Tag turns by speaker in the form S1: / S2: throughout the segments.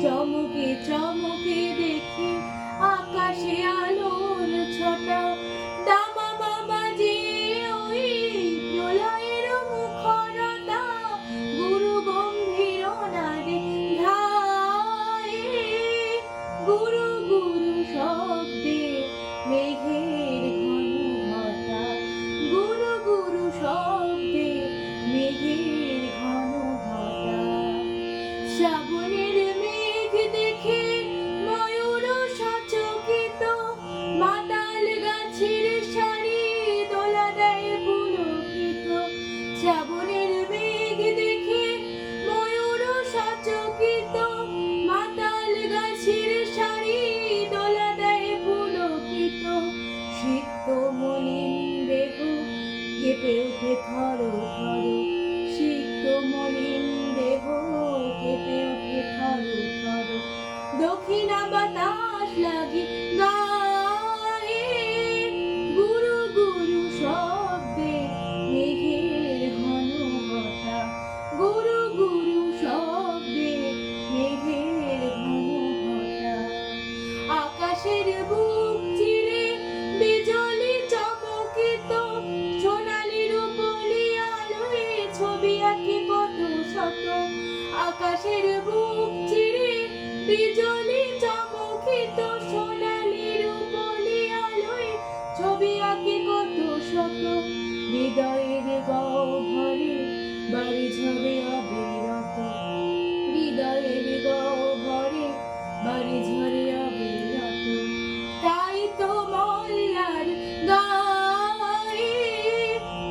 S1: চমকে চমকে দেখি আকাশে আলোর ছটা, দামা বাবা যে ওই প্রলয়ের মুখরতা, গুরু গম্ভীর নাদে ধায়ে, গুরু গুরু শব্দে মেঘের ঘন ঘটা, গুরু গুরু শব্দে মেঘের ঘন ঘটা। শ্রাবণের মেঘ দেখে ময়ূর সচকিত, মাতাল গাছের সারি দোলা দেয় পুলকিত। শ্রাবণের মেঘ দেখে ময়ূর সচকিত, মাতাল গাছের সারি দোলা দেয় পুলকিত। সিক্ত মলিন দেহ কেঁপে ওঠে থর থর, সিক্ত মলিন দেহ কেঁপে ওঠে থর থর। দক্ষিণা বাতাস লাগি গায়ে, গুরু গুরু শব্দে মেঘের ঘন ঘটা, গুরু গুরু শব্দে মেঘের ঘন ঘটা। আকাশের বুক চিরে বিজলি চমকিত, সোনালি রূপলি আলোয় ছবি আঁকি কত শত। আকাশের বুক চিরে বিজলি চমকিত, সোনালি রূপলি আলোয় ছবি আঁকি কত শত। হৃদয়ের গহ্বরে বাড়ি ঝরে অবিরত, হৃদয়ের গহ্বরে বাড়ি ঝরে অবিরত। তাই তো মল্লার গায়ে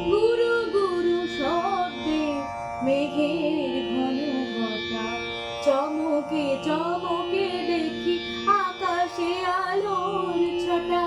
S1: গুরু গুরু শব্দে মেঘের ঘন ঘটা, চমকে চমকে দেখি আকাশে আলোর ছটা।